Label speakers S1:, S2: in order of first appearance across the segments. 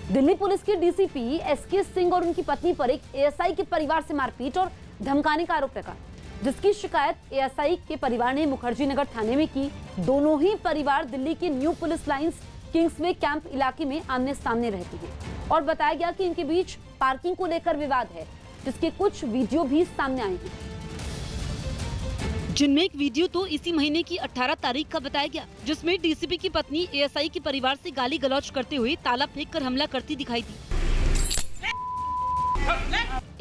S1: Delhi police के DCP SK Singh और उनकी पत्नी पर एक एएसआई के परिवार से मारपीट और धमकाने का आरोप लगा, जिसकी शिकायत एएसआई के परिवार ने मुखर्जी नगर थाने में की। दोनों ही परिवार दिल्ली के new police lines Kingsway camp इलाके में आमने सामने रहती है और बताया गया कि इनके बीच पार्किंग को लेकर विवाद है, जिसके कुछ वीडियो भी सामने आए हैं, जिनमें एक वीडियो तो इसी महीने की 18 तारीख का बताया गया, जिसमें डीसीपी की पत्नी एएसआई के परिवार से गाली गलौज करते हुए ताला फेंककर हमला करती दिखाई दी।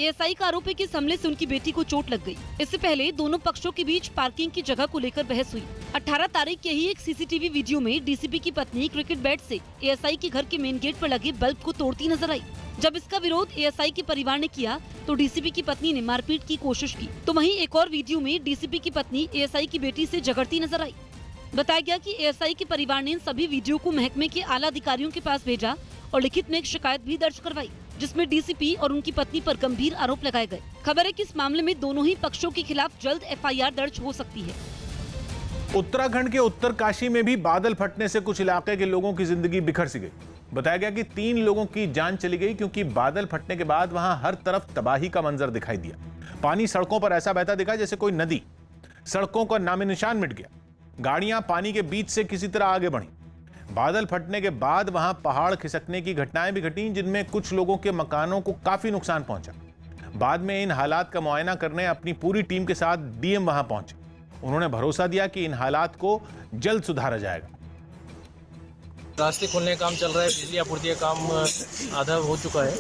S1: एएसआई का आरोप है कि इस हमले से उनकी बेटी को चोट लग गई। इससे पहले दोनों पक्षों के बीच पार्किंग की जगह को लेकर बहस हुई। 18 तारीख के ही एक सीसीटीवी वीडियो में डीसीपी की पत्नी क्रिकेट बैट से एएसआई के घर के मेन गेट पर लगे बल्ब को तोड़ती नजर आई। जब इसका विरोध एएसआई के परिवार ने किया तो डीसीपी की पत्नी ने मारपीट की कोशिश की। तो वहीं एक और वीडियो में डीसीपी की पत्नी एएसआई की बेटी से झगड़ती नजर आई। बताया गया कि एएसआई के परिवार ने इन सभी वीडियो को महकमे के आला अधिकारियों के पास भेजा और लिखित में एक शिकायत भी दर्ज करवाई, जिसमें डीसीपी और उनकी पत्नी पर गंभीर आरोप लगाए गए। खबर है कि इस मामले में दोनों ही पक्षों के खिलाफ जल्द एफआईआर दर्ज हो सकती है।
S2: उत्तराखंड के उत्तरकाशी में भी बादल फटने से कुछ इलाके के लोगों की जिंदगी बिखर सी गई। बताया गया कि 3 लोगों की जान चली गई क्योंकि बादल फटने के बाद वहां हर तरफ तबाही का मंजर दिखाई दिया। पानी सड़कों पर ऐसा बहता दिखा जैसे कोई नदी। सड़कों का नामो निशान मिट गया। गाड़ियां पानी के बीच से किसी तरह आगे बढ़ी। बादल फटने के बाद वहां पहाड़ खिसकने की घटनाएं भी घटी, जिनमें कुछ लोगों के मकानों को काफी नुकसान पहुंचा। बाद में इन हालात का मुआयना करने अपनी पूरी टीम के साथ डीएम वहां पहुंचे। उन्होंने भरोसा दिया कि इन हालात को जल्द सुधारा जाएगा।
S3: रास्ते खोलने का काम चल रहा है, बिजली आपूर्ति का काम आधा हो चुका है,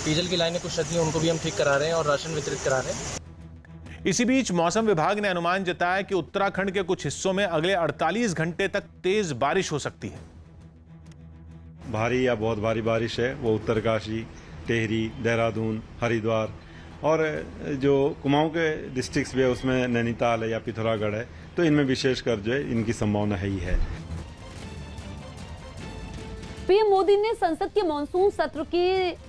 S3: डीजल की लाइनें कुछ क्षति हैं उनको भी हम ठीक करा रहे हैं और राशन वितरित करा रहे हैं।
S2: इसी बीच मौसम विभाग ने अनुमान जताया कि उत्तराखंड के कुछ हिस्सों में अगले 48 घंटे तक तेज बारिश हो सकती है।
S4: भारी या बहुत भारी बारिश है वो उत्तरकाशी, टेहरी, देहरादून, हरिद्वार और जो कुमाऊं के डिस्ट्रिक्ट्स भी है उसमें नैनीताल है या पिथौरागढ़ है, तो इनमें विशेषकर जो है इनकी संभावना है ही है।
S1: पीएम मोदी ने संसद के मॉनसून सत्र के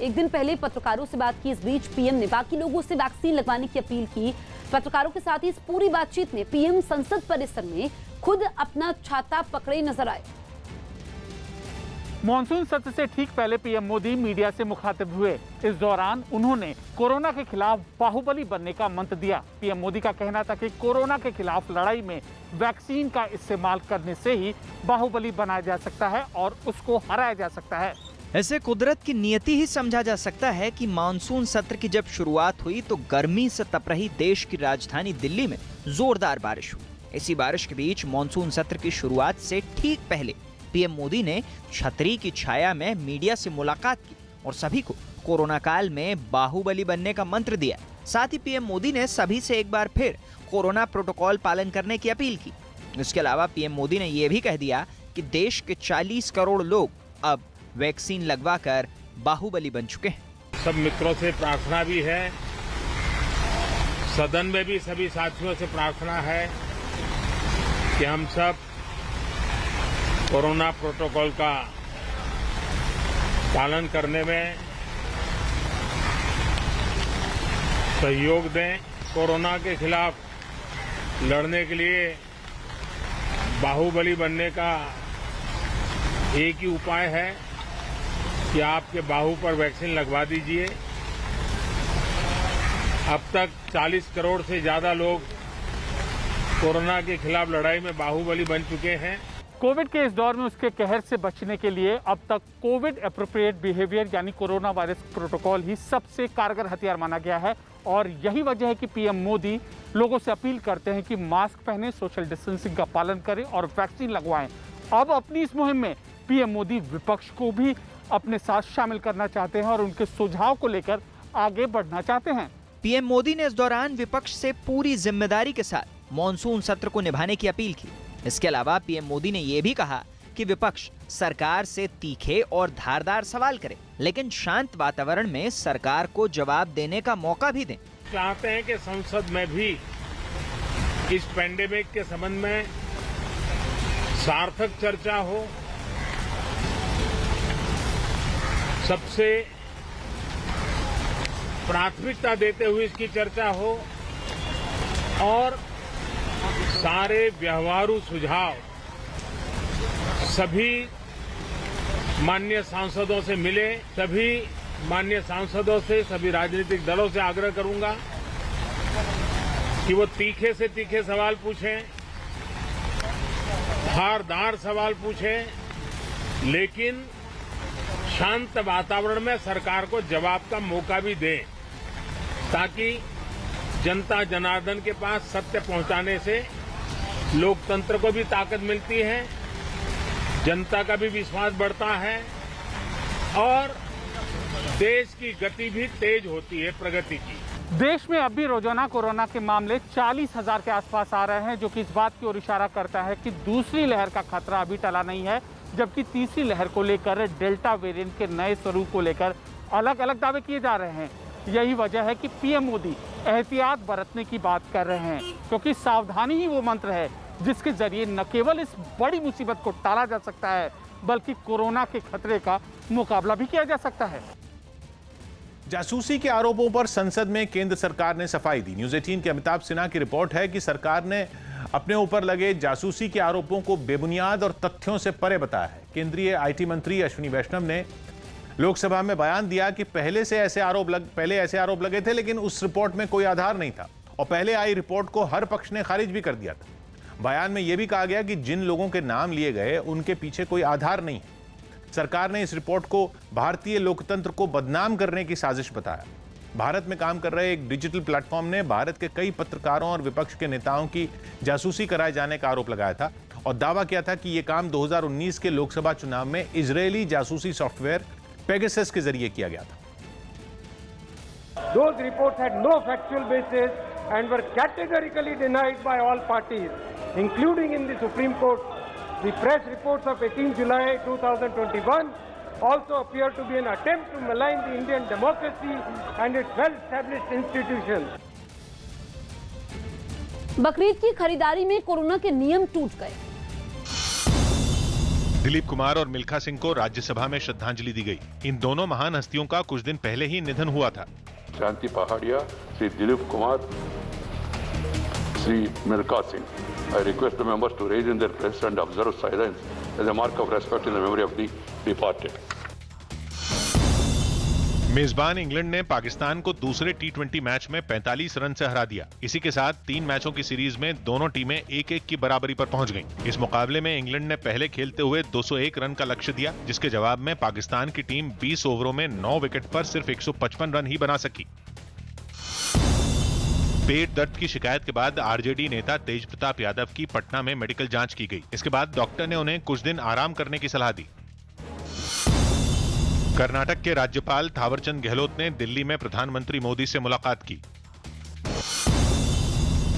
S1: एक दिन पहले पत्रकारों से बात की। इस बीच पीएम ने बाकी लोगों से वैक्सीन लगवाने की अपील की। पत्रकारों के साथ ही इस पूरी बातचीत में पीएम संसद परिसर में खुद अपना छाता पकड़े नजर आए।
S5: मॉनसून सत्र से ठीक पहले पीएम मोदी मीडिया से मुखातिब हुए। इस दौरान उन्होंने कोरोना के खिलाफ बाहुबली बनने का मंत्र दिया। पीएम मोदी का कहना था कि कोरोना के खिलाफ लड़ाई में वैक्सीन का इस्तेमाल करने से ही बाहुबली बनाया जा सकता है और उसको हराया जा सकता है।
S6: ऐसे कुदरत की नियति ही समझा जा सकता है कि मानसून सत्र की जब शुरुआत हुई तो गर्मी से तप रही देश की राजधानी दिल्ली में जोरदार बारिश हुई। इसी बारिश के बीच मानसून सत्र की शुरुआत से ठीक पहले पीएम मोदी ने छतरी की छाया में मीडिया से मुलाकात की और सभी को कोरोना काल में बाहुबली बनने का मंत्र दिया। साथ ही पीएम मोदी ने सभी से एक बार फिर कोरोना प्रोटोकॉल पालन करने की अपील की। इसके अलावा पीएम मोदी ने यह भी कह दिया कि देश के 40 करोड़ लोग अब वैक्सीन लगवाकर बाहुबली बन चुके हैं।
S7: सब मित्रों से प्रार्थना भी है, सदन में भी सभी साथियों से प्रार्थना है कि हम सब कोरोना प्रोटोकॉल का पालन करने में सहयोग दें। कोरोना के खिलाफ लड़ने के लिए बाहुबली बनने का एक ही उपाय है कि आपके बाहु पर वैक्सीन लगवा दीजिए। अब तक 40 करोड़ से ज्यादा लोग कोरोना के खिलाफ लड़ाई में बाहुबली बन चुके हैं।
S5: कोविड के इस दौर में उसके कहर से बचने के लिए अब तक कोविड एप्रोप्रिएट बिहेवियर यानी कोरोना वायरस प्रोटोकॉल ही सबसे कारगर हथियार माना गया है और यही वजह है कि पीएम मोदी लोगों से अपील करते हैं कि मास्क पहने, सोशल डिस्टेंसिंग का पालन करें और वैक्सीन लगवाएं। अब अपनी इस मुहिम में पीएम मोदी विपक्ष को भी अपने साथ शामिल करना चाहते हैं और उनके सुझाव को लेकर आगे बढ़ना चाहते हैं।
S6: पीएम मोदी ने इस दौरान विपक्ष से पूरी जिम्मेदारी के साथ मॉनसून सत्र को निभाने की अपील की। इसके अलावा पीएम मोदी ने यह भी कहा कि विपक्ष सरकार से तीखे और धारदार सवाल करे, लेकिन शांत वातावरण में सरकार को जवाब देने का मौका भी दें।
S7: चाहते हैं कि संसद में भी इस पेंडेमिक के संबंध में सार्थक चर्चा हो, सबसे प्राथमिकता देते हुए इसकी चर्चा हो और सारे व्यवहारू सुझाव सभी माननीय सांसदों से मिले, सभी माननीय सांसदों से, सभी राजनीतिक दलों से आग्रह करूंगा कि वो तीखे से तीखे सवाल पूछें, धारदार सवाल पूछें, लेकिन शांत वातावरण में सरकार को जवाब का मौका भी दें, ताकि जनता जनार्दन के पास सत्य पहुंचाने से लोकतंत्र को भी ताकत मिलती है, जनता का भी विश्वास बढ़ता है और देश की गति भी तेज होती है, प्रगति की।
S5: देश में अब भी रोजाना कोरोना के मामले 40,000 के आसपास आ रहे हैं, जो कि इस बात की ओर इशारा करता है कि दूसरी लहर का खतरा अभी टला नहीं है, जबकि तीसरी लहर को लेकर डेल्टा वेरिएंट के नए स्वरूप को लेकर अलग अलग दावे किए जा रहे हैं। यही वजह है कि पीएम मोदी एहतियात बरतने की बात कर रहे हैं, क्योंकि सावधानी ही वो मंत्र है जिसके जरिए न केवल इस बड़ी मुसीबत को टाला जा सकता है, बल्कि कोरोना के खतरे का मुकाबला भी किया जा सकता है।
S2: जासूसी के आरोपों पर संसद में केंद्र सरकार ने सफाई दी। न्यूज़ 18 के अमिताभ सिन्हा की रिपोर्ट है कि सरकार ने अपने ऊपर लगे जासूसी के आरोपों को बेबुनियाद और तथ्यों से परे बताया है। केंद्रीय आईटी मंत्री अश्विनी वैष्णव ने लोकसभा में बयान दिया कि पहले ऐसे आरोप लगे थे, लेकिन उस रिपोर्ट में कोई आधार नहीं था और पहले आई रिपोर्ट को हर पक्ष ने खारिज भी कर दिया था। बयान में यह भी कहा गया कि जिन लोगों के नाम लिए गए उनके पीछे कोई आधार नहीं है। सरकार ने इस रिपोर्ट को भारतीय लोकतंत्र को बदनाम करने की साजिश बताया। भारत में काम कर रहे एक डिजिटल प्लेटफॉर्म ने भारत के कई पत्रकारों और विपक्ष के नेताओं की जासूसी कराए जाने का आरोप लगाया था और दावा किया था कि यह काम 2019 के लोकसभा चुनाव में इजरायली जासूसी सॉफ्टवेयर पेगासस के जरिए किया गया था।
S8: Those reports had no factual basis and were categorically denied by all parties, including in the Supreme Court. The press reports of 18 July 2021 also appear to be an attempt to malign the Indian democracy and its well-established institutions.
S1: Bakrid की खरीदारी में corona के नियम टूट गए।
S2: दिलीप कुमार और मिल्खा सिंह को राज्यसभा में श्रद्धांजलि दी गई। इन दोनों महान हस्तियों का कुछ दिन पहले ही निधन हुआ था।
S9: Shanti Pahadia, Shri Dilip Kumar, Shri Milkha Singh. I request the members to raise in their place and observe silence as a mark of respect in the memory of the departed.
S2: मेजबान इंग्लैंड ने पाकिस्तान को दूसरे टी20 मैच में 45 रन से हरा दिया। इसी के साथ 3 मैचों की सीरीज में दोनों टीमें 1-1 की बराबरी पर पहुंच गईं। इस मुकाबले में इंग्लैंड ने पहले खेलते हुए 201 रन का लक्ष्य दिया, जिसके जवाब में पाकिस्तान की टीम 20 ओवरों में 9 विकेट पर सिर्फ 155 रन ही बना सकी। पेट दर्द की शिकायत के बाद आरजेडी नेता तेज प्रताप यादव की पटना में मेडिकल जांच की गई। इसके बाद डॉक्टर ने उन्हें कुछ दिन आराम करने की सलाह दी। कर्नाटक के राज्यपाल थावरचंद गहलोत ने दिल्ली में प्रधानमंत्री मोदी से मुलाकात की।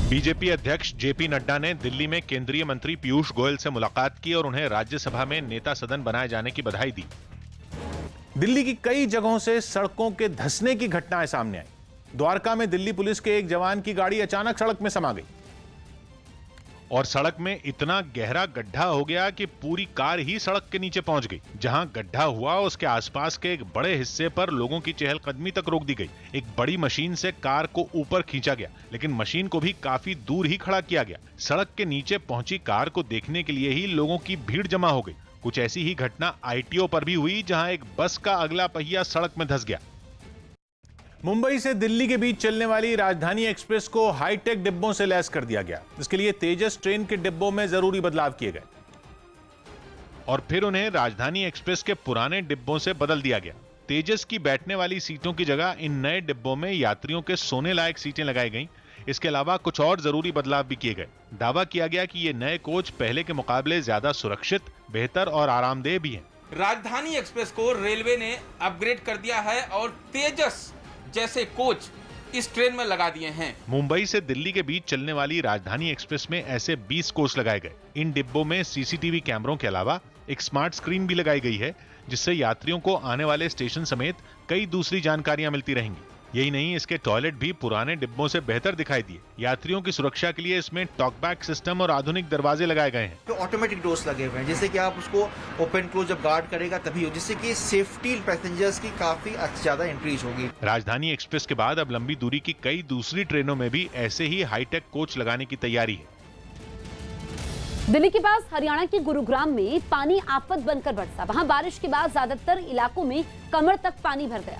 S2: बीजेपी अध्यक्ष जेपी नड्डा ने दिल्ली में केंद्रीय मंत्री पीयूष गोयल से मुलाकात की और उन्हें राज्यसभा में नेता सदन बनाए जाने की बधाई दी। दिल्ली की कई जगहों से सड़कों के धंसने की घटनाएं सामने आई। द्वारका में दिल्ली पुलिस के एक जवान की गाड़ी अचानक सड़क में समा गई और सड़क में इतना गहरा गड्ढा हो गया कि पूरी कार ही सड़क के नीचे पहुंच गई। जहां गड्ढा हुआ उसके आसपास के एक बड़े हिस्से पर लोगों की चहलकदमी तक रोक दी गई। एक बड़ी मशीन से कार को ऊपर खींचा गया, लेकिन मशीन को भी काफी दूर ही खड़ा किया गया। सड़क के नीचे पहुंची कार को देखने के लिए ही लोगों की भीड़ जमा हो गई। कुछ ऐसी ही घटना आईटीओ पर भी हुई, जहां एक बस का अगला पहिया सड़क में धंस गया। मुंबई से दिल्ली के बीच चलने वाली राजधानी एक्सप्रेस को हाईटेक डिब्बों से लैस कर दिया गया। इसके लिए तेजस ट्रेन के डिब्बों में जरूरी बदलाव किए गए और फिर उन्हें राजधानी एक्सप्रेस के पुराने डिब्बों से बदल दिया गया। तेजस की बैठने वाली सीटों की जगह इन नए डिब्बों में यात्रियों के सोने लायक सीटें लगाई गईं। इसके अलावा कुछ और जरूरी बदलाव भी किए गए। दावा किया गया कि ये नए कोच पहले के मुकाबले ज्यादा सुरक्षित, बेहतर और आरामदेह भी हैं।
S10: राजधानी एक्सप्रेस को रेलवे ने अपग्रेड कर दिया है और तेजस जैसे कोच इस ट्रेन में लगा दिए हैं।
S2: मुंबई से दिल्ली के बीच चलने वाली राजधानी एक्सप्रेस में ऐसे 20 कोच लगाए गए। इन डिब्बों में सीसीटीवी कैमरों के अलावा एक स्मार्ट स्क्रीन भी लगाई गई है, जिससे यात्रियों को आने वाले स्टेशन समेत कई दूसरी जानकारियां मिलती रहेंगी। यही नहीं, इसके टॉयलेट भी पुराने डिब्बों से बेहतर दिखाई दिए। यात्रियों की सुरक्षा के लिए इसमें टॉकबैक सिस्टम और आधुनिक दरवाजे लगाए गए हैं।
S11: तो ऑटोमेटिक डोर्स लगे हुए हैं, जिससे कि आप उसको ओपन क्लोज जब गार्ड करेगा तभी हो, जिससे कि सेफ्टी पैसेंजर्स की काफी ज्यादा इंक्रीज होगी।
S2: राजधानी एक्सप्रेस के बाद अब लंबी दूरी की कई दूसरी ट्रेनों में भी ऐसे ही हाईटेक कोच लगाने की तैयारी है।
S12: दिल्ली के पास हरियाणा के गुरुग्राम में पानी आफत बनकर बरसा। वहां बारिश के बाद ज्यादातर इलाकों में कमर तक पानी भर गया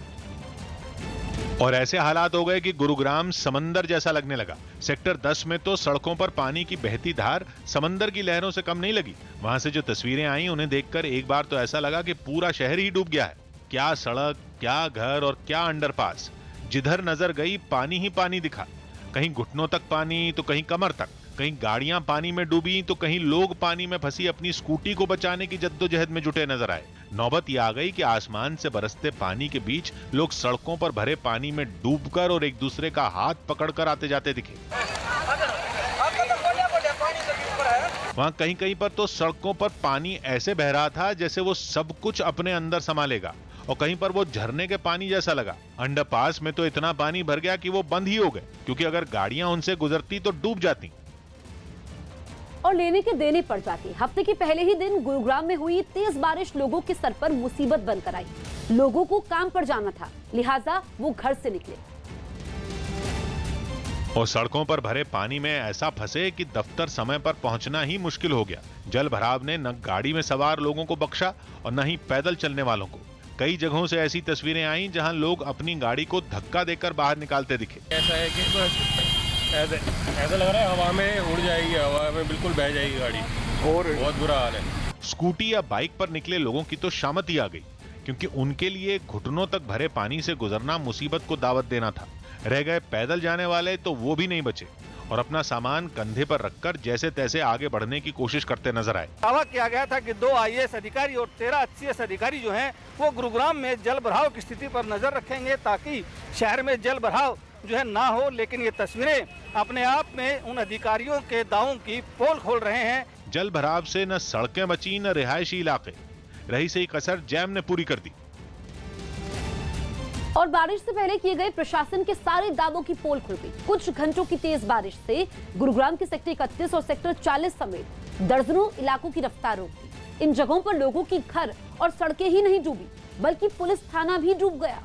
S2: और ऐसे हालात हो गए कि गुरुग्राम समंदर जैसा लगने लगा। सेक्टर 10 में तो सड़कों पर पानी की बहती धार समंदर की लहरों से कम नहीं लगी। वहां से जो तस्वीरें आई उन्हें देखकर एक बार तो ऐसा लगा कि पूरा शहर ही डूब गया है। क्या सड़क, क्या घर और क्या अंडरपास, जिधर नजर गई पानी ही पानी दिखा। कहीं घुटनों तक पानी तो कहीं कमर तक, कहीं गाड़ियां पानी में डूबी तो कहीं लोग पानी में फंसी अपनी स्कूटी को बचाने की जद्दोजहद में जुटे नजर आए। नौबत ये आ गई कि आसमान से बरसते पानी के बीच लोग सड़कों पर भरे पानी में डूबकर और एक दूसरे का हाथ पकड़कर आते जाते दिखे। वहां कहीं कहीं पर तो सड़कों पर पानी ऐसे बह रहा था जैसे वो सब कुछ अपने अंदर समा लेगा, और कहीं पर वो झरने के पानी जैसा लगा। अंडरपास में तो इतना पानी भर गया कि वो बंद ही हो गए, क्योंकि अगर गाड़ियां उनसे गुजरती तो डूब जाती
S12: और लेने के देने पड़ जाती। हफ्ते के पहले ही दिन गुरुग्राम में हुई तेज बारिश लोगों के सर पर मुसीबत बनकर आई। लोगों को काम पर जाना था, लिहाजा वो घर से निकले
S2: और सड़कों पर भरे पानी में ऐसा फंसे कि दफ्तर समय पर पहुंचना ही मुश्किल हो गया। जल भराव ने न गाड़ी में सवार लोगों को बख्शा और न ही पैदल चलने वालों को। कई जगहों से ऐसी तस्वीरें आई जहां लोग अपनी गाड़ी को धक्का देकर बाहर निकालते दिखे।
S3: ऐसा है कि ऐसा लग रहा है हवा में उड़ जाएगी, हवा में बिल्कुल बह जाएगी गाड़ी, और बहुत बुरा हाल है।
S2: स्कूटी या बाइक पर निकले लोगों की तो शामत ही आ गई, क्योंकि उनके लिए घुटनों तक भरे पानी से गुजरना मुसीबत को दावत देना था। रह गए पैदल जाने वाले तो वो भी नहीं बचे और अपना सामान कंधे पर रखकर जैसे तैसे आगे बढ़ने की कोशिश करते नजर आए।
S5: दावा किया गया था कि 2 IAS अधिकारी और 13 HCS अधिकारी जो हैं वो गुरुग्राम में जल भराव की स्थिति पर नजर रखेंगे ताकि शहर में जल भराव जो है ना हो। लेकिन ये तस्वीरें अपने आप में उन अधिकारियों के दावों की पोल खोल रहे हैं।
S2: जल भराव से न सड़कें बची न रिहायशी इलाके, रही सही कसर जैम ने पूरी कर दी।
S12: और बारिश से पहले किए गए प्रशासन के सारे दावों की पोल खुल गई। कुछ घंटों की तेज बारिश से गुरुग्राम के सेक्टर 31 और सेक्टर 40 समेत दर्जनों इलाकों की रफ्तार रोक दी। इन जगहों पर लोगों की घर और सड़कें ही नहीं डूबी, बल्कि पुलिस थाना भी डूब गया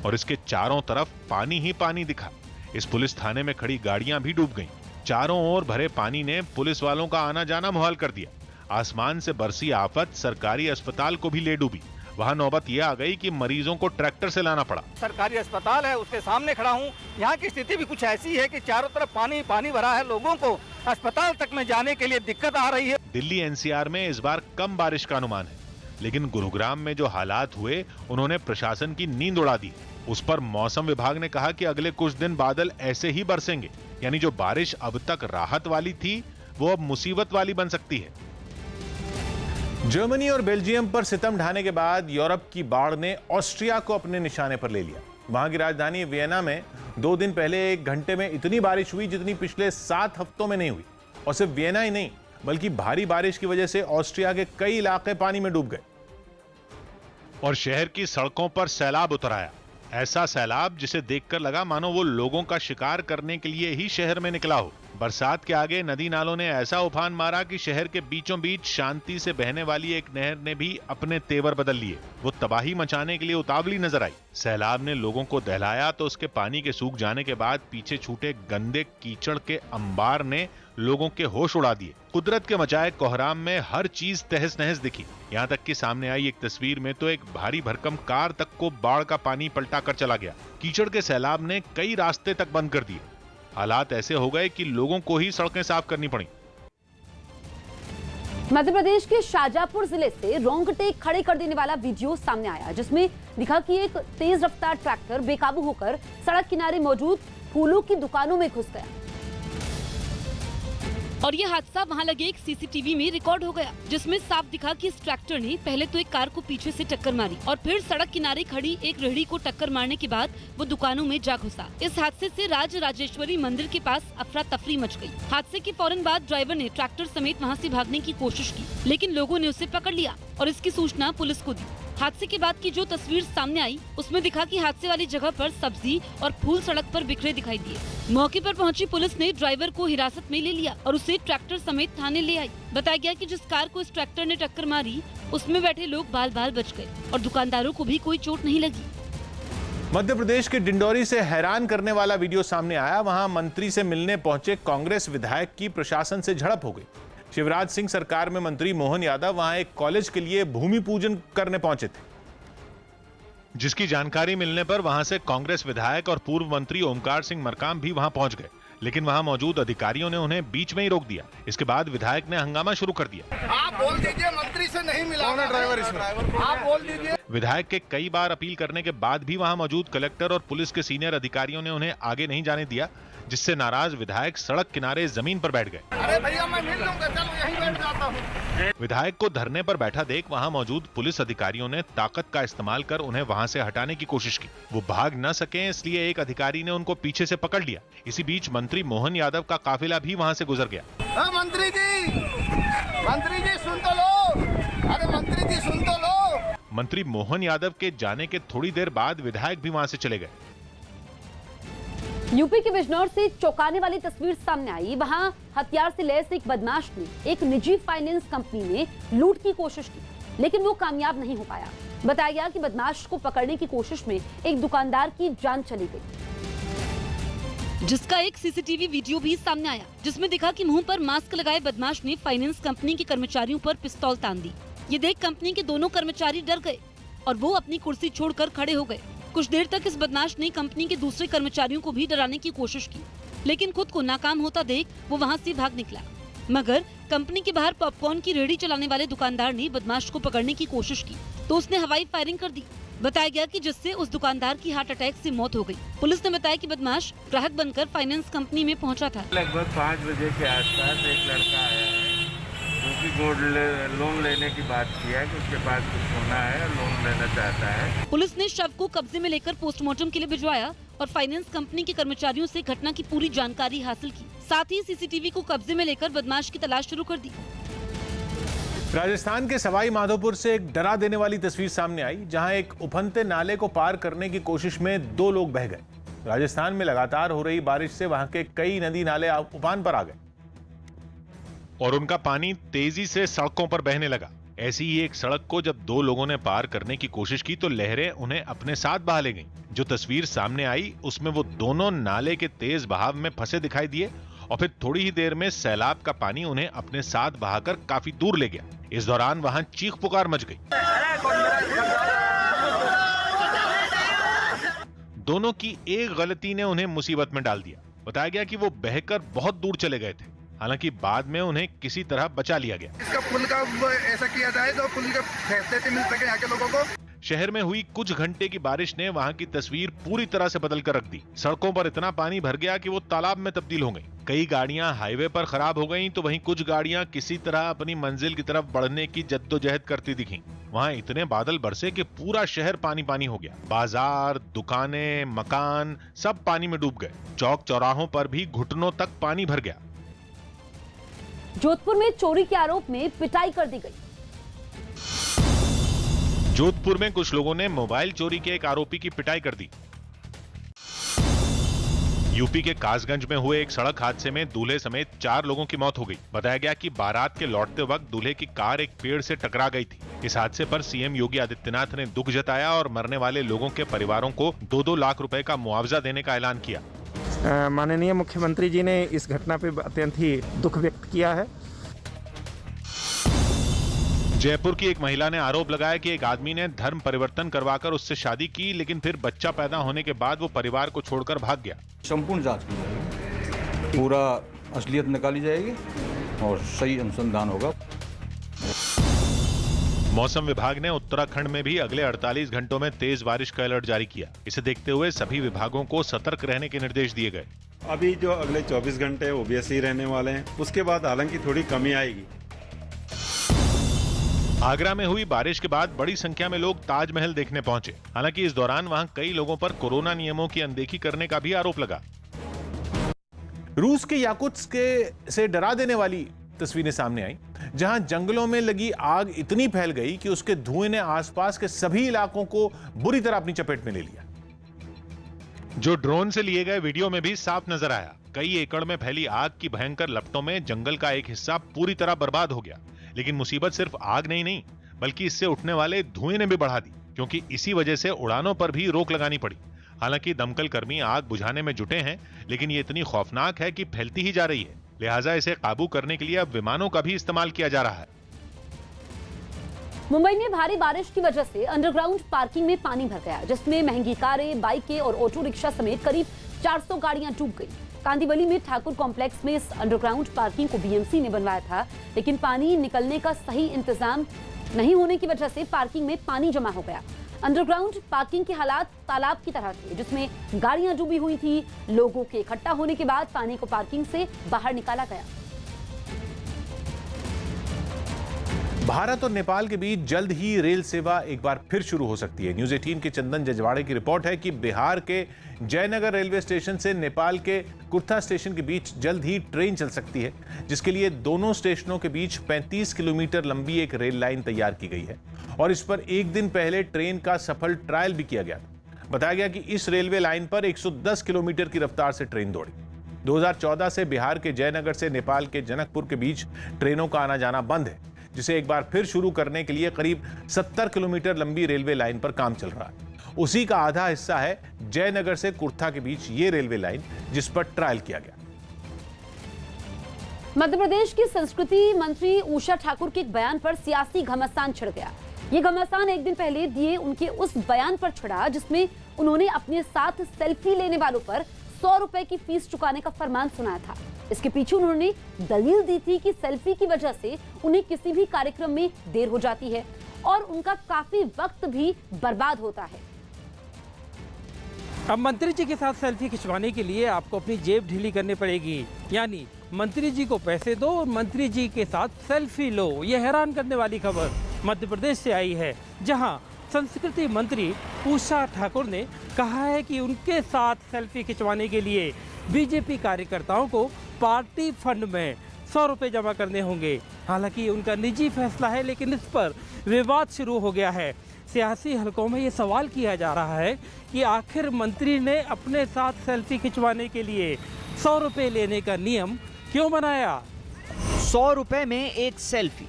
S2: और इसके चारों तरफ पानी ही पानी दिखा। इस पुलिस थाने में खड़ी गाड़ियां भी डूब गईं। चारों ओर भरे पानी ने पुलिस वालों का आना जाना मुहाल कर दिया। आसमान से बरसी आफत सरकारी अस्पताल को भी ले डूबी। वहां नौबत यह आ गई कि मरीजों को ट्रैक्टर से लाना पड़ा।
S5: सरकारी अस्पताल है, उसके सामने खड़ा हूँ। यहाँ की स्थिति भी कुछ ऐसी है कि चारों तरफ पानी पानी भरा है। लोगों को अस्पताल तक में जाने के लिए दिक्कत आ रही है।
S2: दिल्ली NCR में इस बार कम बारिश का अनुमान है, लेकिन गुरुग्राम में जो हालात हुए उन्होंने प्रशासन की नींद उड़ा दी। उस पर मौसम विभाग ने कहा कि अगले कुछ दिन बादल ऐसे ही बरसेंगे, यानी जो बारिश अब तक राहत वाली थी वो अब मुसीबत वाली बन सकती है। जर्मनी और बेल्जियम पर सितम ढाने के बाद यूरोप की बाढ़ ने ऑस्ट्रिया को अपने निशाने पर ले लिया। वहां की राजधानी वियना में 2 दिन पहले 1 घंटे में इतनी बारिश हुई जितनी पिछले 7 हफ्तों में नहीं हुई। और सिर्फ वियना ही नहीं, बल्कि भारी बारिश की वजह से ऑस्ट्रिया के कई इलाके पानी में डूब गए और शहर की सड़कों पर सैलाब उतर आया। ऐसा सैलाब जिसे देखकर लगा मानो वो लोगों का शिकार करने के लिए ही शहर में निकला हो। बरसात के आगे नदी नालों ने ऐसा उफान मारा कि शहर के बीचों बीच शांति से बहने वाली एक नहर ने भी अपने तेवर बदल लिए। वो तबाही मचाने के लिए उतावली नजर आई। सैलाब ने लोगों को दहलाया तो उसके पानी के सूख जाने के बाद पीछे छूटे गंदे कीचड़ के अंबार ने लोगों के होश उड़ा दिए। कुदरत के मचाए कोहराम में हर चीज तहस नहस दिखी। यहाँ तक कि सामने आई एक तस्वीर में तो एक भारी भरकम कार तक को बाढ़ का पानी पलटा कर चला गया। कीचड़ के सैलाब ने कई रास्ते तक बंद कर दिए। हालात ऐसे हो गए कि लोगों को ही सड़कें साफ करनी पड़ी।
S12: मध्य प्रदेश के शाजापुर जिले से रोंगटे खड़े कर देने वाला वीडियो सामने आया, जिसमें दिखा कि एक तेज रफ्तार ट्रैक्टर बेकाबू होकर सड़क किनारे मौजूद फूलों की दुकानों में घुस गया
S1: और ये हादसा वहाँ लगे एक CCTV में रिकॉर्ड हो गया, जिसमें साफ दिखा कि इस ट्रैक्टर ने पहले तो एक कार को पीछे से टक्कर मारी और फिर सड़क किनारे खड़ी एक रेहड़ी को टक्कर मारने के बाद वो दुकानों में जा घुसा। इस हादसे से राज राजेश्वरी मंदिर के पास अफरा तफरी मच गई। हादसे के फौरन बाद ड्राइवर ने ट्रैक्टर समेत वहाँ से भागने की कोशिश की, लेकिन लोगों ने उसे पकड़ लिया और इसकी सूचना पुलिस को दी। हादसे के बाद की जो तस्वीर सामने आई उसमें दिखा कि हादसे वाली जगह पर सब्जी और फूल सड़क पर बिखरे दिखाई दिए। मौके पर पहुंची पुलिस ने ड्राइवर को हिरासत में ले लिया और उसे ट्रैक्टर समेत थाने ले आई। बताया गया कि जिस कार को इस ट्रैक्टर ने टक्कर मारी उसमें बैठे लोग बाल बाल बच गए और दुकानदारों को भी कोई चोट नहीं लगी।
S2: मध्य प्रदेश के डिंडौरी से हैरान करने वाला वीडियो सामने आया। वहां मंत्री से मिलने पहुंचे कांग्रेस विधायक की प्रशासन से झड़प हो गई। शिवराज सिंह सरकार में मंत्री मोहन यादव वहां एक कॉलेज के लिए भूमि पूजन करने पहुंचे थे, जिसकी जानकारी मिलने पर वहां से कांग्रेस विधायक और पूर्व मंत्री ओमकार सिंह मरकाम भी वहां पहुंच गए, लेकिन वहां मौजूद अधिकारियों ने उन्हें बीच में ही रोक दिया। इसके बाद विधायक ने हंगामा शुरू कर दिया।
S13: आप बोल दीजिए मंत्री से नहीं मिला ड्राइवर इसमें, आप बोल दीजिए।
S2: विधायक के कई बार अपील करने के बाद भी वहां मौजूद कलेक्टर और पुलिस के सीनियर अधिकारियों ने उन्हें आगे नहीं जाने दिया, जिससे नाराज विधायक सड़क किनारे जमीन पर बैठ गए।
S13: अरे भैया मैं मिल लूंगा, चलो यहीं बैठ जाता हूं।
S2: विधायक को धरने पर बैठा देख वहां मौजूद पुलिस अधिकारियों ने ताकत का इस्तेमाल कर उन्हें वहां से हटाने की कोशिश की। वो भाग न सके, इसलिए एक अधिकारी ने उनको पीछे से पकड़ लिया। इसी बीच मंत्री मोहन यादव का काफिला भी वहां से गुजर गया।
S13: मंत्री जी सुन तो लो, अरे मंत्री जी सुन तो लो।
S2: मंत्री मोहन यादव के जाने के थोड़ी देर बाद विधायक भी वहां से चले गए।
S12: यूपी के बिजनौर से चौंकाने वाली तस्वीर सामने आई। वहां हथियार से लैस एक बदमाश ने एक निजी फाइनेंस कंपनी में लूट की कोशिश की, लेकिन वो कामयाब नहीं हो पाया। बताया गया कि बदमाश को पकड़ने की कोशिश में एक दुकानदार की जान चली गई,
S1: जिसका एक सीसीटीवी वीडियो भी सामने आया, जिसमें दिखा कि मुंह पर मास्क लगाए बदमाश ने फाइनेंस कंपनी के कर्मचारियों पर पिस्तौल तान दी। ये देख कंपनी के दोनों कर्मचारी डर गए और वो अपनी कुर्सी छोड़कर खड़े हो गए। कुछ देर तक इस बदमाश ने कंपनी के दूसरे कर्मचारियों को भी डराने की कोशिश की, लेकिन खुद को नाकाम होता देख वो वहां से भाग निकला। मगर कंपनी के बाहर पॉपकॉर्न की रेहड़ी चलाने वाले दुकानदार ने बदमाश को पकड़ने की कोशिश की तो उसने हवाई फायरिंग कर दी। बताया गया कि जिससे उस दुकानदार की हार्ट अटैक से मौत हो गई। पुलिस ने बताया कि बदमाश ग्राहक बनकर फाइनेंस कंपनी में पहुंचा था।
S14: लगभग 5 बजे के आसपास एक लड़का आया है जो कि गोल्ड लोन लेने की बात किया है कि उसके पास कुछ सोना है, लोन लेना चाहता है।
S1: पुलिस ने शव को कब्जे में लेकर पोस्टमार्टम के लिए भिजवाया और फाइनेंस कंपनी के कर्मचारियों से घटना की पूरी जानकारी हासिल की। साथ ही सीसीटीवी को कब्जे में लेकर बदमाश की तलाश शुरू कर दी।
S2: राजस्थान के सवाई माधोपुर से एक डरा देने वाली तस्वीर सामने आई, जहां एक उफनते नाले को पार करने की कोशिश में 2 लोग बह गए। राजस्थान में लगातार हो रही बारिश से वहां के कई नदी नाले उफान पर आ गए और उनका पानी तेजी से सड़कों पर बहने लगा। ऐसी ही एक सड़क को जब 2 लोगों ने पार करने की कोशिश की तो लहरें उन्हें अपने साथ बहा ले गईं। जो तस्वीर सामने आई उसमें वो दोनों नाले के तेज बहाव में फंसे दिखाई दिए और फिर थोड़ी ही देर में सैलाब का पानी उन्हें अपने साथ बहाकर काफी दूर ले गया। इस दौरान वहां चीख पुकार मच गई। दोनों की एक गलती ने उन्हें मुसीबत में डाल दिया। बताया गया कि वो बहकर बहुत दूर चले गए थे, हालांकि बाद में उन्हें किसी तरह बचा लिया गया।
S13: इसका पुल का ऐसा किया जाए तो पुल का फैसिलिटी मिल सके यहाँ के लोगों को।
S2: शहर में हुई कुछ घंटे की बारिश ने वहां की तस्वीर पूरी तरह से बदल कर रख दी। सड़कों पर इतना पानी भर गया कि वो तालाब में तब्दील हो गई। कई गाड़ियां हाईवे पर खराब हो गईं, तो वहीं कुछ गाड़ियां किसी तरह अपनी मंजिल की तरफ बढ़ने की जद्दोजहद करती दिखीं। वहां इतने बादल बरसे कि पूरा शहर पानी पानी हो गया। बाजार, दुकानें, मकान सब पानी में डूब गए। चौक चौराहों पर भी घुटनों तक पानी भर गया।
S12: जोधपुर में चोरी के आरोप में पिटाई कर दी गई।
S2: जोधपुर में कुछ लोगों ने मोबाइल चोरी के एक आरोपी की पिटाई कर दी। यूपी के कासगंज में हुए एक सड़क हादसे में दूल्हे समेत 4 लोगों की मौत हो गई। बताया गया कि बारात के लौटते वक्त दूल्हे की कार एक पेड़ से टकरा गई थी। इस हादसे पर सीएम योगी आदित्यनाथ ने दुख जताया और मरने वाले लोगों के परिवारों को 2-2 लाख रुपए का मुआवजा देने का ऐलान किया।
S15: माननीय मुख्यमंत्री जी ने इस घटना पे अत्यंत ही दुख व्यक्त किया है।
S2: जयपुर की एक महिला ने आरोप लगाया कि एक आदमी ने धर्म परिवर्तन करवाकर उससे शादी की, लेकिन फिर बच्चा पैदा होने के बाद वो परिवार को छोड़कर भाग गया।
S16: संपूर्ण जांच की जाएगी, पूरा असलियत निकाली जाएगी और सही अनुसंधान होगा।
S2: मौसम विभाग ने उत्तराखंड में भी अगले 48 घंटों में तेज बारिश का अलर्ट जारी किया। इसे देखते हुए सभी विभागों को सतर्क रहने के निर्देश दिए गए।
S4: अभी जो अगले 24 घंटे वो भी ऐसे ही रहने वाले हैं, उसके बाद हालांकि थोड़ी कमी आएगी।
S2: आगरा में हुई बारिश के बाद बड़ी संख्या में लोग ताजमहल देखने पहुंचे। हालांकि इस दौरान वहां कई लोगों पर कोरोना नियमों की अनदेखी करने का भी आरोप लगा। रूस के याकुत्स्क से डरा देने वाली तस्वीरें सामने आई, जहां जंगलों में लगी आग इतनी फैल गई कि उसके धुएं ने आसपास के सभी इलाकों को बुरी तरह अपनी चपेट में ले लिया। जो ड्रोन से लिए गए वीडियो में भी साफ नजर आया। कई एकड़ में फैली आग की भयंकर लपटों में जंगल का एक हिस्सा पूरी तरह बर्बाद हो गया। लेकिन मुसीबत सिर्फ आग नहीं, बल्कि इससे उठने वाले धुएं ने भी बढ़ा दी, क्योंकि इसी वजह से उड़ानों पर भी रोक लगानी पड़ी। हालांकि दमकल कर्मी आग बुझाने में जुटे हैं, लेकिन ये इतनी खौफनाक है कि फैलती ही जा रही है। लिहाजा इसे काबू करने के लिए अब विमानों का भी इस्तेमाल किया जा रहा है।
S12: मुंबई में भारी बारिश की वजह से अंडरग्राउंड पार्किंग में पानी भर गया, जिसमें महंगी कारें, बाइकें और ऑटो रिक्शा समेत करीब 400 गाड़ियां डूब गई। कांदीवली में ठाकुर कॉम्प्लेक्स में इस अंडरग्राउंड पार्किंग को बीएमसी ने बनवाया था, लेकिन पानी निकलने का सही इंतजाम नहीं होने की वजह से पार्किंग में पानी जमा हो गया। अंडरग्राउंड पार्किंग के हालात तालाब की तरह थे, जिसमें गाड़ियां डूबी हुई थी। लोगों के इकट्ठा होने के बाद पानी को पार्किंग से बाहर निकाला गया।
S2: भारत और नेपाल के बीच जल्द ही रेल सेवा एक बार फिर शुरू हो सकती है। न्यूज़ 18 के चंदन जजवाड़े की रिपोर्ट है कि बिहार के जयनगर रेलवे स्टेशन से नेपाल के कुर्था स्टेशन के बीच जल्द ही ट्रेन चल सकती है, जिसके लिए दोनों स्टेशनों के बीच 35 किलोमीटर लंबी एक रेल लाइन तैयार की गई है और इस पर एक दिन पहले ट्रेन का सफल ट्रायल भी किया गया था। बताया गया कि इस रेलवे लाइन पर 110 किलोमीटर की रफ्तार से ट्रेन दौड़ी। 2014 से बिहार के जयनगर से नेपाल के जनकपुर के बीच ट्रेनों का आना जाना बंद है, जिसे एक बार फिर शुरू करने के लिए करीब 70 किलोमीटर लंबी रेलवे लाइन पर काम चल रहा है। उसी का आधा हिस्सा है जयनगर से कुर्था के बीच ये रेलवे लाइन, जिस पर ट्रायल किया गया।
S12: मध्य प्रदेश की संस्कृति मंत्री उषा ठाकुर के एक बयान पर सियासी घमासान छिड़ गया। ये घमासान एक दिन पहले दिए उनके उस बयान पर छिड़ा, जिसमें उन्होंने अपने साथ सेल्फी लेने वालों पर 100 रुपए की फीस चुकाने का फरमान सुनाया था। इसके पीछे उन्होंने दलील दी थी कि सेल्फी की वजह से उन्हें किसी भी कार्यक्रम में देर हो जाती है और उनका काफी वक्त भी बर्बाद होता है।
S15: अब मंत्री जी के साथ सेल्फी खिंचवाने के लिए आपको अपनी जेब ढीली करनी पड़ेगी, यानी मंत्री जी को पैसे दो और मंत्री जी के साथ सेल्फी लो। ये हैरान करने वाली खबर मध्य प्रदेश से आई है, जहां संस्कृति मंत्री उषा ठाकुर ने कहा है कि उनके साथ सेल्फी खिंचवाने के लिए बीजेपी कार्यकर्ताओं को पार्टी फंड में 100 रुपए जमा करने होंगे। हालांकि उनका निजी फैसला है, लेकिन इस पर विवाद शुरू हो गया है। सियासी हलकों में ये सवाल किया जा रहा है कि आखिर मंत्री ने अपने साथ सेल्फी खिंचवाने के लिए 100 रुपए लेने का नियम क्यों बनाया।
S6: 100 रुपए में एक सेल्फी।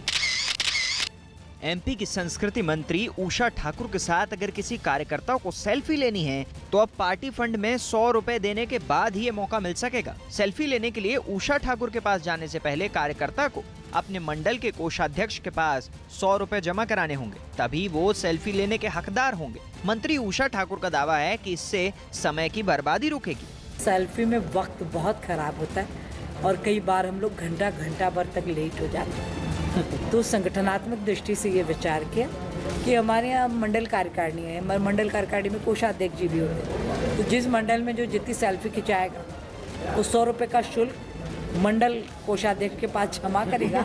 S6: एमपी की संस्कृति मंत्री उषा ठाकुर के साथ अगर किसी कार्यकर्ता को सेल्फी लेनी है तो अब पार्टी फंड में 100 रुपए देने के बाद ही ये मौका मिल सकेगा। सेल्फी लेने के लिए उषा ठाकुर के पास जाने से पहले कार्यकर्ता को अपने मंडल के कोषाध्यक्ष के पास 100 रुपए जमा कराने होंगे, तभी वो सेल्फी लेने के हकदार होंगे। मंत्री उषा ठाकुर का दावा है कि इससे समय की बर्बादी रुकेगी।
S17: सेल्फी में वक्त बहुत खराब होता है और कई बार हम लोग घंटा भर तक लेट हो जाते हैं। तो संगठनात्मक दृष्टि से ये विचार किया कि हमारे यहाँ मंडल कार्यकारिणी है, हमारे मंडल कार्यकारिणी में कोषाध्यक्ष जी भी होते हैं, तो जिस मंडल में जो जितनी सेल्फी खिंचाएगा तो 100 रुपये का शुल्क मंडल कोषाध्यक्ष के पास जमा करेगा,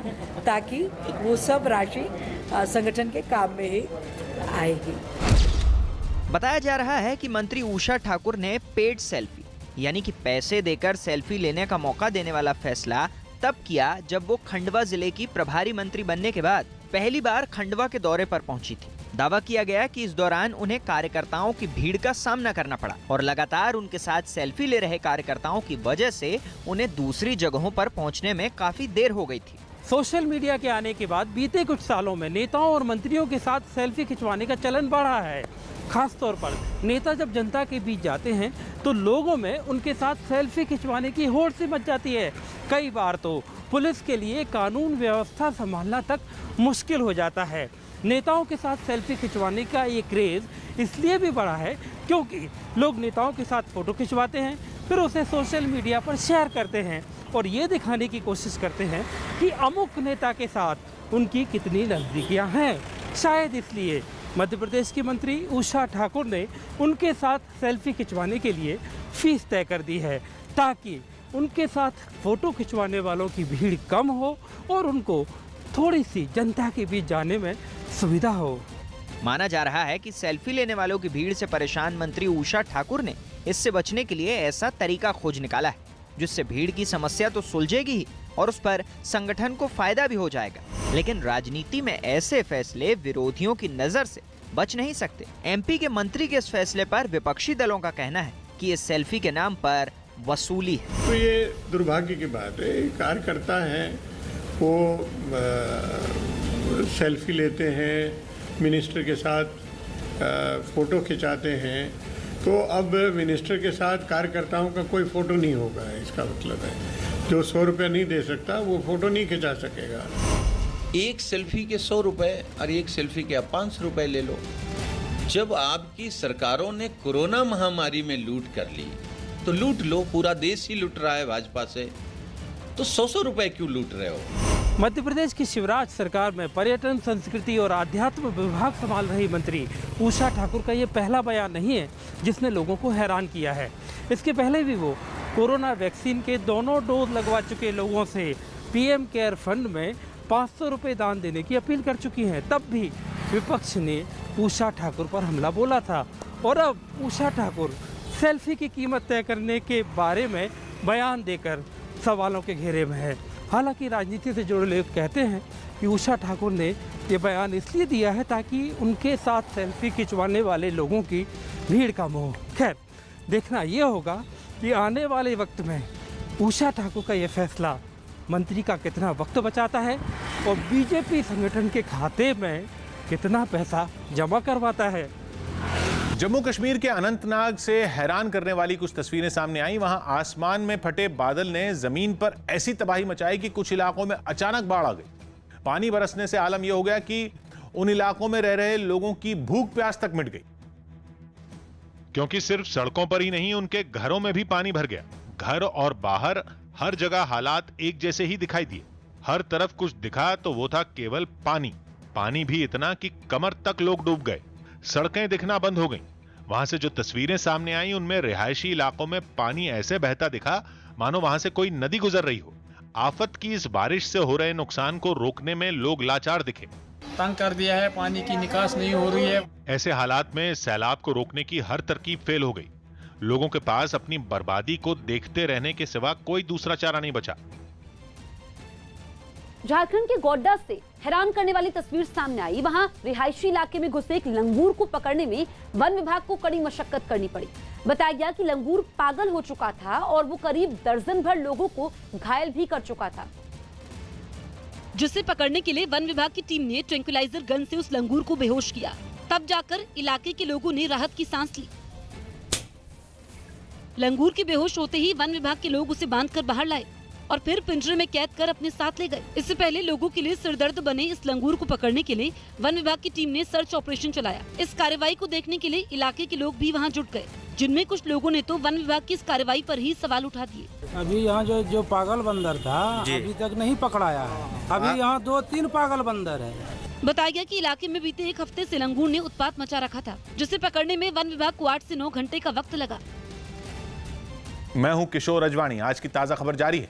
S17: ताकि वो सब राशि संगठन के काम में ही आएगी।
S6: बताया जा रहा है कि मंत्री उषा ठाकुर ने पेड सेल्फी यानी कि पैसे देकर सेल्फी लेने का मौका देने वाला फैसला तब किया जब वो खंडवा जिले की प्रभारी मंत्री बनने के बाद पहली बार खंडवा के दौरे पर पहुंची थी। दावा किया गया कि इस दौरान उन्हें कार्यकर्ताओं की भीड़ का सामना करना पड़ा और लगातार उनके साथ सेल्फी ले रहे कार्यकर्ताओं की वजह से उन्हें दूसरी जगहों पर पहुंचने में काफी देर हो गई थी।
S15: सोशल मीडिया के आने के बाद बीते कुछ सालों में नेताओं और मंत्रियों के साथ सेल्फी खिंचवाने का चलन बढ़ा है। खास तौर पर नेता जब जनता के बीच जाते हैं तो लोगों में उनके साथ सेल्फी खिंचवाने की होड़ सी मच जाती है। कई बार तो पुलिस के लिए कानून व्यवस्था संभालना तक मुश्किल हो जाता है। नेताओं के साथ सेल्फी खिंचवाने का ये क्रेज इसलिए भी बढ़ा है क्योंकि लोग नेताओं के साथ फोटो खिंचवाते हैं, फिर उसे सोशल मीडिया पर शेयर करते हैं और ये दिखाने की कोशिश करते हैं कि अमुक नेता के साथ उनकी कितनी नज़दीकियां हैं। शायद इसलिए मध्य प्रदेश की मंत्री उषा ठाकुर ने उनके साथ सेल्फी खिंचवाने के लिए फीस तय कर दी है, ताकि उनके साथ फोटो खिंचवाने वालों की भीड़ कम हो और उनको थोड़ी सी जनता के बीच जाने में सुविधा हो।
S6: माना जा रहा है कि सेल्फी लेने वालों की भीड़ से परेशान मंत्री उषा ठाकुर ने इससे बचने के लिए ऐसा तरीका खोज निकाला है जिससे भीड़ की समस्या तो सुलझेगी ही और उस पर संगठन को फायदा भी हो जाएगा। लेकिन राजनीति में ऐसे फैसले विरोधियों की नजर से बच नहीं सकते। एमपी के मंत्री के इस फैसले पर विपक्षी दलों का कहना है कि ये सेल्फी के नाम पर वसूली है।
S18: तो ये दुर्भाग्य की बात है। कार्यकर्ता हैं, वो सेल्फी लेते हैं, मिनिस्टर के साथ फोटो खिंचाते हैं, तो अब मिनिस्टर के साथ कार्यकर्ताओं का कोई फोटो नहीं होगा, इसका मतलब है जो 100 रुपये नहीं दे सकता वो फोटो नहीं खिंचा सकेगा।
S19: एक सेल्फी के 100 रुपए और एक सेल्फी के आप 500 रुपए ले लो। जब आपकी सरकारों ने कोरोना महामारी में लूट कर ली तो लूट लो, पूरा देश ही लूट रहा है भाजपा से, तो 100 रुपए क्यों लूट रहे हो?
S15: मध्य प्रदेश की शिवराज सरकार में पर्यटन, संस्कृति और आध्यात्म विभाग संभाल रही मंत्री उषा ठाकुर का ये पहला बयान नहीं है जिसने लोगों को हैरान किया है। इसके पहले भी वो कोरोना वैक्सीन के दोनों डोज लगवा चुके लोगों से पीएम केयर फंड में 500 रुपये दान देने की अपील कर चुकी हैं। तब भी विपक्ष ने उषा ठाकुर पर हमला बोला था और अब उषा ठाकुर सेल्फी की कीमत तय करने के बारे में बयान देकर सवालों के घेरे में है। हालांकि राजनीति से जुड़े लोग कहते हैं कि उषा ठाकुर ने ये बयान इसलिए दिया है ताकि उनके साथ सेल्फी खिंचवाने वाले लोगों की भीड़ कम हो। खैर, देखना ये होगा कि आने वाले वक्त में उषा ठाकुर का ये फैसला मंत्री का कितना वक्त बचाता है और बीजेपी संगठन के खाते में कितना पैसा जमा करवाता है।
S2: जम्मू कश्मीर के अनंतनाग से हैरान करने वाली कुछ तस्वीरें सामने आई। वहां आसमान में फटे बादल ने जमीन पर ऐसी तबाही मचाई कि कुछ इलाकों में अचानक बाढ़ आ गई। पानी बरसने से आलम यह हो गया कि उन इलाकों में रह रहे लोगों की भूख प्यास तक मिट गई, क्योंकि सिर्फ सड़कों पर ही नहीं उनके घरों में भी पानी भर गया। घर और बाहर हर जगह हालात एक जैसे ही दिखाई दिए। हर तरफ कुछ दिखा तो वो था केवल पानी। पानी भी इतना कि कमर तक लोग डूब गए। सड़कें दिखना बंद हो गईं। वहां से जो तस्वीरें सामने आई उनमें रिहायशी इलाकों में पानी ऐसे बहता दिखा मानो वहां से कोई नदी गुजर रही हो। आफत की इस बारिश से हो रहे नुकसान को रोकने में लोग लाचार दिखे।
S3: तंग कर दिया है, पानी की निकास नहीं हो रही है।
S2: ऐसे हालात में सैलाब को रोकने की हर तरकीब फेल हो गई। लोगों के पास अपनी बर्बादी को देखते रहने के सिवा कोई दूसरा चारा नहीं बचा।
S12: झारखंड के गोड्डा से हैरान करने वाली तस्वीर सामने आई। वहां रिहायशी इलाके में घुसे एक लंगूर को पकड़ने में वन विभाग को कड़ी मशक्कत करनी पड़ी। बताया गया कि लंगूर पागल हो चुका था और वो करीब दर्जन भर लोगों को घायल भी कर चुका था,
S1: जिसे पकड़ने के लिए वन विभाग की टीम ने ट्रैंक्विलाइजर गन से उस लंगूर को बेहोश किया। तब जाकर इलाके के लोगों ने राहत की सांस ली। लंगूर के बेहोश होते ही वन विभाग के लोग उसे बांधकर बाहर लाए और फिर पिंजरे में कैद कर अपने साथ ले गए। इससे पहले लोगों के लिए सिरदर्द बने इस लंगूर को पकड़ने के लिए वन विभाग की टीम ने सर्च ऑपरेशन चलाया। इस कार्रवाई को देखने के लिए इलाके के लोग भी वहां जुट गए, जिनमें कुछ लोगों ने तो वन विभाग की इस कार्रवाई पर ही सवाल उठा दिए।
S20: अभी यहाँ जो पागल बंदर था अभी तक नहीं पकड़ाया है। अभी यहाँ 2-3 पागल बंदर है।
S1: बताया गया कि इलाके में बीते एक हफ्ते से लंगूर ने उत्पात मचा रखा था, जिसे पकड़ने में वन विभाग को 8 से 9 घंटे का वक्त लगा।
S2: मैं हूं किशोर अजवाणी। आज की ताजा खबर जारी है।